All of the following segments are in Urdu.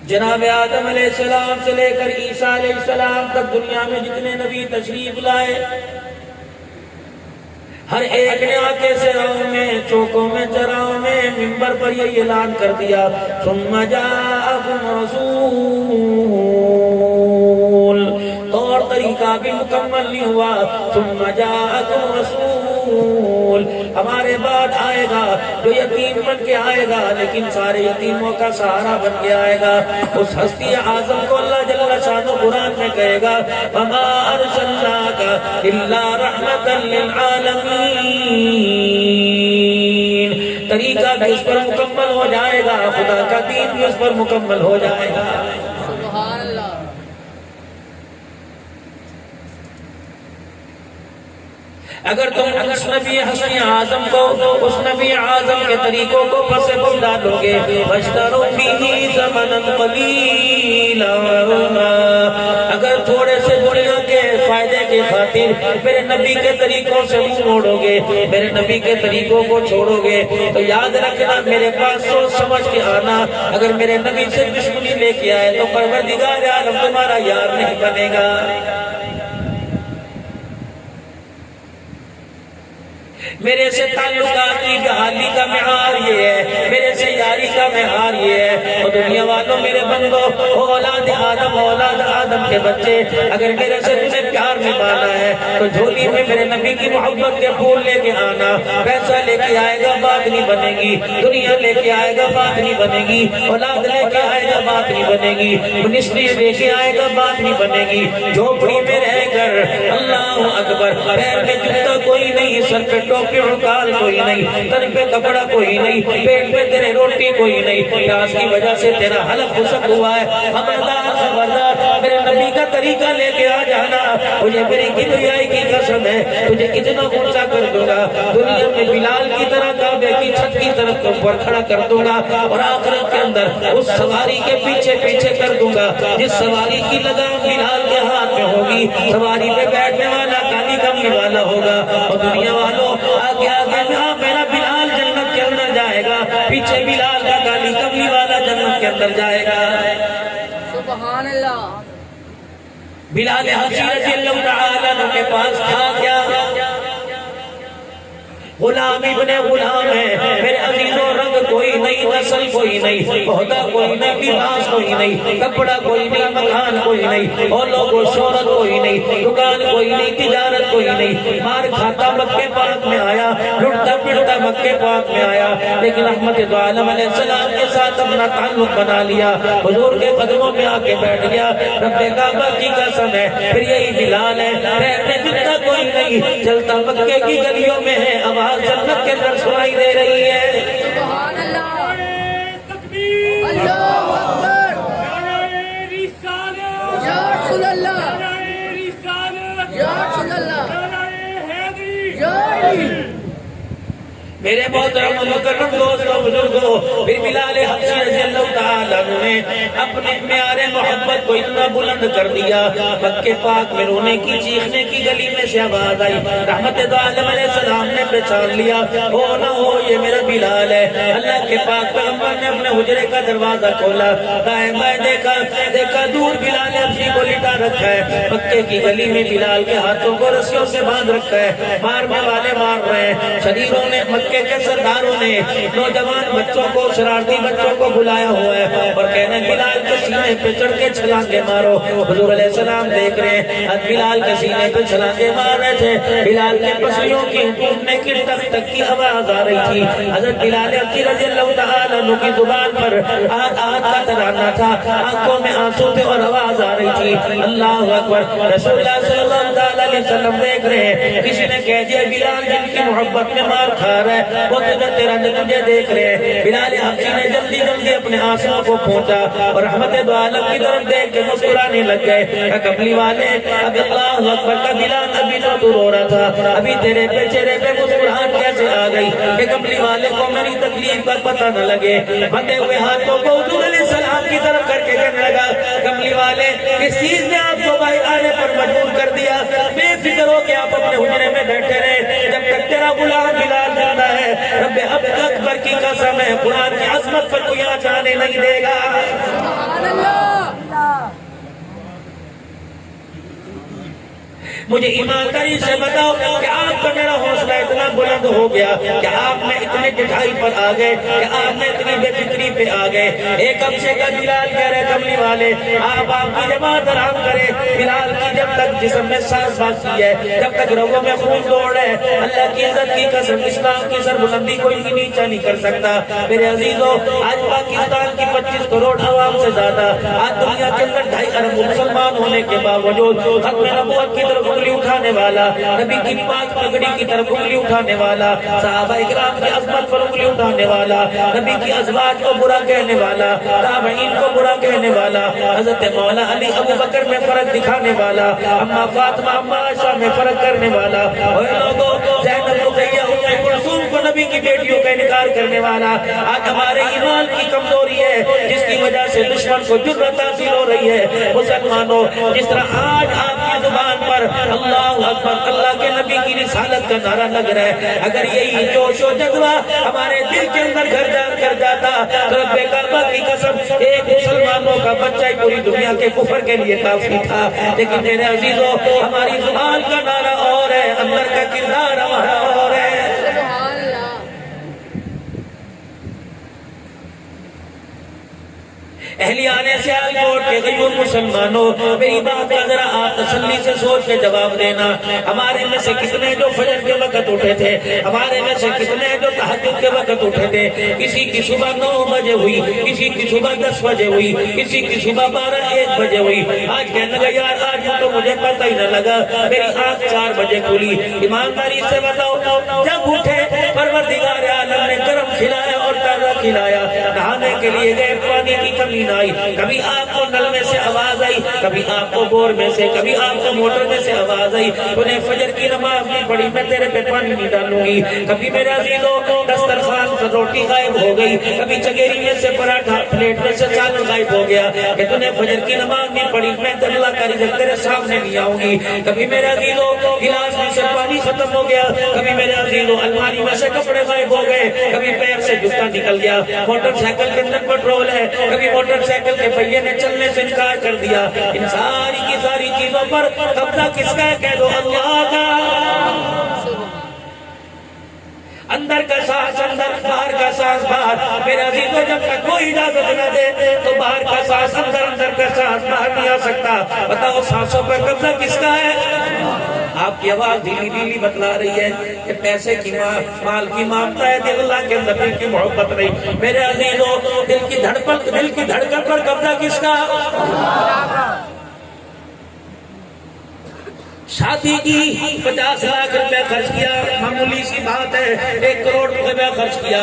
جناب آدم علیہ السلام سے لے کر عیسیٰ علیہ السلام تک دنیا میں جتنے نبی تشریف لائے، ہر ایک نے آکے سراؤں میں، چوکوں میں، چراؤں میں، منبر پر یہ اعلان کر دیا، ثم جاءکم رسول، طور طریقہ بھی مکمل نہیں ہوا، ثم جاءکم رسول، ہمارے بعد آئے گا جو یتیم بن کے آئے گا، لیکن سارے یتیموں کا سہارا بن کے آئے گا، اس ہستی اعظم کو اللہ جل شانہ قرآن میں کہے گا وَمَا أَرْسَلْنَاكَ إِلَّا رَحْمَةً لِّلْعَالَمِينَ، طریقہ بھی اس پر مکمل ہو جائے گا، خدا کا دین بھی اس پر مکمل ہو جائے گا۔ سبحان اللہ۔ اگر تم اس نبی حسن اعظم کو، اس نبی اعظم کے طریقوں کو پس پش ڈالو گے، فَاشْتَرُوا بِهِ ثَمَنًا قَلِيلًا، اگر تھوڑے سے دنیا کے فائدے کے خاطر میرے نبی کے طریقوں سے منہ موڑو گے، میرے نبی کے طریقوں کو چھوڑو گے، تو یاد رکھنا میرے پاس سوچ سمجھ کے آنا، اگر میرے نبی سے دشمنی لے کے آئے تو پروردگار عالم تمہارا یار نہیں بنے گا۔ میرے سے تعلقات کی بحالی کا معیار یہ ہے، میرے سے یاری کا معیار یہ ہے، اور دنیا والوں میرے بندو، اولاد آدم کے بچے، اگر میرے سے تمہیں پیار نبھانا ہے تو جھولی میں میرے نبی کی محبت کے پھول لے کے آنا، پیسہ لے کے آئے گا بات نہیں بنے گی، دنیا لے کے آئے گا بات نہیں بنے گی، اولاد لے کے آئے گا بات نہیں بنے گی، منسٹری لے کے آئے گا بات نہیں بنے گی، جھوپڑی میں رہ کر اللہ اکبر، پیر میں جوتا کوئی نہیں، سر پہ ٹوپی عقال کوئی نہیں، تن پہ کپڑا کوئی نہیں، پیٹ میں تیرے روٹی کوئی نہیں، پیاس کی وجہ سے تیرا حلق خشک ہوا ہے، خبردار خبردار میرے نبی کا طریقہ لے کے آ جانا، مجھے میری کبریائی کی قسم ہے تجھے کتنا اونچا کر دوں گا، دنیا میں بلال کی طرح کعبے کی چھت کی طرف اوپر کھڑا کر دوں گا، اور آخرت کے اندر اس سواری کے پیچھے پیچھے کر دوں گا جس سواری کی لگام بلال کے ہاتھ میں ہوگی، سواری پہ بیٹھنے والا کالی کملی والا ہوگا، اور دنیا والوں آگے آگے میرا بلال جنت کے اندر جائے گا، پیچھے بلال کا کالی کملی والا جنت کے اندر جائے گا۔ سبحان اللہ۔ بلال حبشی رضی اللہ تعالیٰ عنہ کے پاس تھا کیا؟ غلام ابن غلام ہے، میرے عزیزوں، رنگ کوئی نہیں، نسل کوئی نہیں، عہدہ کوئی نہیں، لباس کوئی نہیں، کپڑا کوئی نہیں، مکان کوئی نہیں، اور لوگوں شہرت کوئی نہیں، دکان کوئی نہیں، تجارت کوئی نہیں، مار کھاتا مکے پاک میں آیا، لٹتا پڑتا مکے پاک میں آیا، لیکن رحمت دو عالم علیہ السلام کے ساتھ اپنا تعلق بنا لیا، حضور کے قدموں میں آ کے بیٹھ گیا، رب کعبہ کی قسم ہے پھر یہی بلال ہے، پیر میں جوتا کوئی نہیں، چلتا مکے کی گلیوں میں ہے، آواز جنت کے اندر سنائی دے رہی ہے۔ سبحان اللہ۔ تکبیر، اللہ اکبر، نعرہ رسالت، یا رسول اللہ، نعرہ رسالت، یا رسول اللہ، نعرہ حیدری، یا علی۔ میرے محترم و مکرم دوستو بزرگو، پھر بلال حبشی رضی اللہ تعالیٰ عنہ نے اپنے معیار محبت کو اتنا بلند کر دیا، مکے پاک میں رونے کی چیخنے کی گلی میں سے آواز آئی، رحمت دو عالم علیہ السلام نے پہچان لیا، ہو نہ ہو یہ میرا بلال ہے، اللہ کے پاک پیغمبر نے اپنے حجرے کا دروازہ کھولا، دائیں بائیں دیکھا دور بلال حبشی کو لٹا رکھا ہے، مکے کی گلی میں بلال کے ہاتھوں کو رسیوں سے باندھ رکھا ہے، مارنے والے مار رہے ہیں، شریروں نے مکے کے سرداروں نے نوجوان بچوں کو، شرارتی بچوں کو بلایا ہوا ہے اور کہنے بلال کے سینے پہ چڑھ کے چھلانگے مارو، حضور علیہ السلام دیکھ رہے ہیں، اب بلال کے سینے پہ چھلانگے مار رہے تھے، بلال کے پسلیوں کی ٹوٹنے کی ٹک ٹک کی آواز آ رہی تھی، حضرت بلال حبشی رضی اللہ تعالیٰ عنہ کی زبان پر آہت آہت کا ترانہ تھا، آنکھوں میں آنسو تھے اور آواز آ رہی تھی، اللہ اکبر، رسول اللہ صلی اللہ علیہ وسلم دیکھ رہے ہیں، کسی نے کہہ دیا بلال جن کی محبت میں مار کھا رہا ہے وہ تیرا نتیجے دیکھ رہے ہیں، بلال حبشی نے جلدی جلدی اپنے آنسوں کو پہنچا اور رحمت دو عالم کی طرف دیکھ کے مسکرانے لگ گئے، کملی والے اب اللہ اکبر کا بلال ابھی تو تو رو رہا تھا، ابھی تیرے پہ چہرے پہ مسکراہٹ کیسے آ گئی کہ کملی والے کو میری تکلیف کا پتہ نہ لگے، بندے ہوئے ہاتھوں کو حضور علیہ السلام کی طرف کر کے کہنے لگا، کملی والے کس چیز نے آپ کو بھائی آنے پر مجبور کر دیا، بے فکر ہو کہ آپ اپنے حجرے میں بیٹھے رہے جب تک تیرا غلام بلال زندہ ہے، رب اب اکبر کی قسم ہے قرآن کی عظمت پر کوئی آنچ آنے نہیں دے گا۔ مجھے ایمانداری سے بتاؤ کہ آپ کا میرا حوصلہ اتنا بلند ہو گیا کہ آپ میں اتنے ڈٹھائی پر آ گئے کہ آپ میں اتنی بے فکری پہ آ گئے. ایک عرصے کا بلال کہہ رہے کملی والے آپ کی جماعت آرام کرے. بلال کی جب تک جسم میں سانس باقی ہے, جب تک رگوں میں خون دوڑ ہے, اللہ کی عزت کی قسم اسلام کی سر بلندی کوئی نیچا نہیں کر سکتا. میرے عزیزوں, آج پاکستان کی 25 کروڑ عوام سے زیادہ, آج دنیا کے اندر 2.5 ارب مسلمان ہونے کے باوجود ختم نبوت کی طرف انگلی اٹھانے والا, نبی کی پاک پگڑی کی طرف انگلی اٹھانے والا, صحابہ اکرام کی عظمت پر انگلی اٹھانے والا, نبی کی ازواج کو برا کہنے والا, تابعین کو برا کہنے والا, حضرت مولا علی ابو بکر میں فرق دکھانے والا, اما فاطمہ اما عائشہ میں فرق کرنے والا, اور لوگوں زینب رقیہ ام کلثوم کو نبی کی بیٹیوں کا انکار کرنے والا. آج ہمارے ایمان کی کمزوری ہے جس کی وجہ سے دشمن کو جرأت حاصل ہو رہی ہے. مسلمانوں, جس طرح آج آپ کی زبان پر اللہ اکبر, اللہ کے نبی کی رسالت کا نعرہ لگ رہا ہے, اگر یہی جوش و جذبہ ہمارے دل کے اندر گھر کر جاتا تو رب کعبہ کی قسم ایک مسلمانوں کا بچہ ہی پوری دنیا کے کفر کے لیے کافی تھا. لیکن میرے عزیزوں, ہماری زبان کا نعرہ اور ہے, اندر کا کردار ہمارا اور ہے. سبحان اللہ. اہلیان سیالکوٹ کے غیور مسلمانوں, میری بات کا ذرا آپ تسلی سے سوچ کے جواب دینا. ہمارے میں سے کتنے جو فجر کے وقت اٹھے تھے, ہمارے میں سے کتنے جو تہجد کے وقت اٹھے تھے, کسی کی صبح 9 بجے ہوئی, کسی کی صبح 10 بجے ہوئی, کسی کی صبح 12-1 بجے ہوئی. آج کہنے لگا یار آج تو مجھے پتہ ہی نہ لگا, میری آنکھ 4 بجے کھلی. ایمانداری سے بتاؤ, جب اٹھے پروردگار عالم نے گرم کھلایا اور تازہ کھلایا, نہانے کے لیے گئے, پانی کی کمی نہ آئی. کبھی آپ کو نل میں سے آواز آئی, کبھی آپ کو بور میں سے, کبھی آپ کو موٹر میں سے آواز آئی, انہیں فجر کی نماز نہیں پڑھی, میں تیرے پہ پانی نہیں ڈالوں گی. کبھی میرے عزیزوں دسترخوان سے روٹی غائب ہو گئی, کبھی چگیری میں سے پراٹھا, پلیٹ میں سے چاول غائب ہو گیا کہ تو نے فجر کی نماز نہیں پڑھی, میں اللہ کا رزق تیرے سامنے نہیں آؤں گی. کبھی میرے عزیزوں گلاس میں سے پانی ختم ہو گیا, کبھی میرے عزیزوں الماری میں سے کپڑے غائب ہو گئے, کبھی پیر سے جوتا نکل گیا, موٹر سائیکل کے اندر پیٹرول ہے, کبھی موٹر سائیکل کے پہیے نے چلنے سے انکار کر دیا. ان ساری کی ساری چیزوں پر قبضہ کس کا ہے, کہہ دو اللہ کا. اندر کا سانس اندر, باہر کا سانس باہر. میرے عزیزوں جب تک کوئی اجازت نہ دے تو باہر کا سانس اندر, اندر کا سانس باہر نہیں آ سکتا. بتاؤ سانسوں پر قبضہ کس کا ہے؟ آپ کی آواز دھیلی دھیلی بتلا رہی ہے کہ پیسے کی مال کی مانگتا ہے, دل اللہ کے اندر دل کی محبت نہیں. میرے عزیزوں دل کی دھڑکن پر قبضہ کس کا؟ شادی کی 50 لاکھ روپے خرچ کیا, معمولی سی بات ہے, 1 کروڑ روپے خرچ کیا.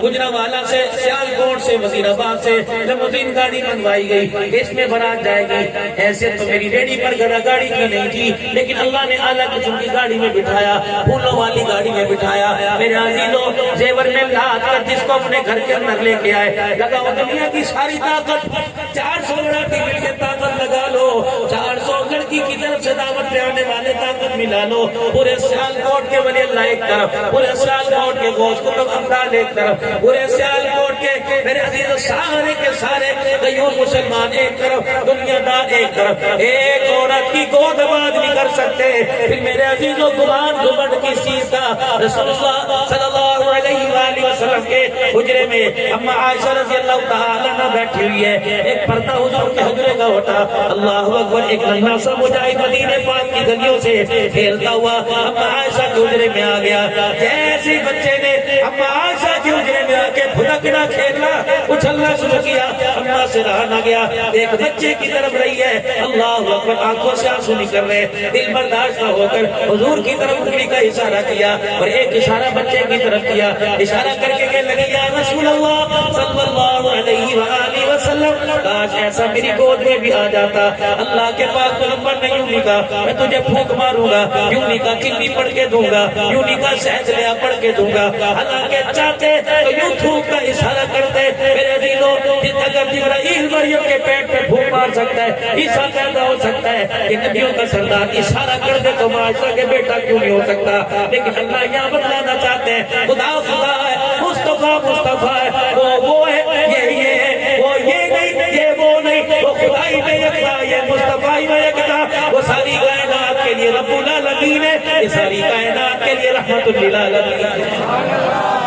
گجرانوالہ سے, سیالکوٹ سے, وزیر آباد سے لیموزین گاڑی منگوائی گئی, اس میں بارات جائے گی. ایسے تو میری ریڈی پر گاڑی کی نہیں تھی, لیکن اللہ نے اعلیٰ قسم کی گاڑی میں بٹھایا, پھولوں والی گاڑی میں بٹھایا. میرے عزیزوں زیور میں لاد کر جس کو اپنے گھر کے اندر لے کے آئے, لگا دنیا کی ساری طاقت, 400 لڑکی مل کے طاقت لگا لو, 400 لڑکی کی طرف سے دعوت پہ آنے والے طاقت ملا لو. پورے سیالکوٹ کے ولی اللہ ایک طرف, پورے سیالکوٹ کے غوث قطب افضال ایک طرف, پورے سیالکوٹ کے میرے عزیزوں سارے کے سارے غیور مسلمان ایک طرف, دنیا دار ایک طرف. ایک عورت کی گود آباد نہیں کر سکتے. پھر میرے عزیزوں گمان گھمنڈ کس چیز کا؟ رسول اللہ صلی اللہ علیہ وآلہ وسلم کے حجرے میں اما عائشہ رضی اللہ تعالی عنہ بیٹھی ہوئی ہے, ایک پردہ حضور کے حجرے کا ہوتا. اللہ اکبر, ایک ننھا سا مجاہد مدینے پاک کی گلیوں سے کھیلتا ہوا اما عائشہ کے حجرے میں آ گیا. جیسے بچے نے اما عائشہ کے حجرے میں آ کے پھدکنا, کھیلنا, اچھلنا شروع کیا, اما سے رہا نہ گیا, ایک بچے کی طرف رہی ہے. اللہ اکبر, آنکھوں سے آنسو نکل رہے, دل برداشت نہ ہو کر حضور کی طرف انگلی کا اشارہ کیا, اور ایک اشارہ بچے کی طرف کیا. اشارہ کر کے کہنے لگی یا رسول اللہ صلی اللہ علیہ وآلہ وسلم, کاش ایسا میری گود میں بھی آ جاتا. اللہ کے پاک پیغمبر نے یوں نہیں کہا میں تجھے پھونک ماروں گا, یوں نہیں کہا چنی پڑھ کے دوں گا, یوں نہیں کہا سہجلیا پڑھ کے دوں گا. حالانکہ چاہتے تو یوں تھوک کا اشارہ کرتے. میرے دلوں اگر جبرائیل مریم کے پیٹ پہ پھونک مار سکتا ہے, عیسیٰ پیدا ہو سکتا ہے, کہ نبیوں کا سردار اشارہ کر دے تو معاشرہ کے بیٹا کیوں نہیں ہو سکتا؟ لیکن اللہ یہاں بتلانا چاہتے ہیں خدا خدا ہے, مصطفیٰ مصطفیٰ ہے, وہ ہے, یہ ہے, وہ یہ نہیں, یہ وہ نہیں, وہ خدائی میں یکتا, یہ مصطفیٰ میں یکتا, وہ ساری کائنات کے کے لیے رب العالمین ہے، یہ ساری کائنات کے لیے رحمت للعالمین ہے۔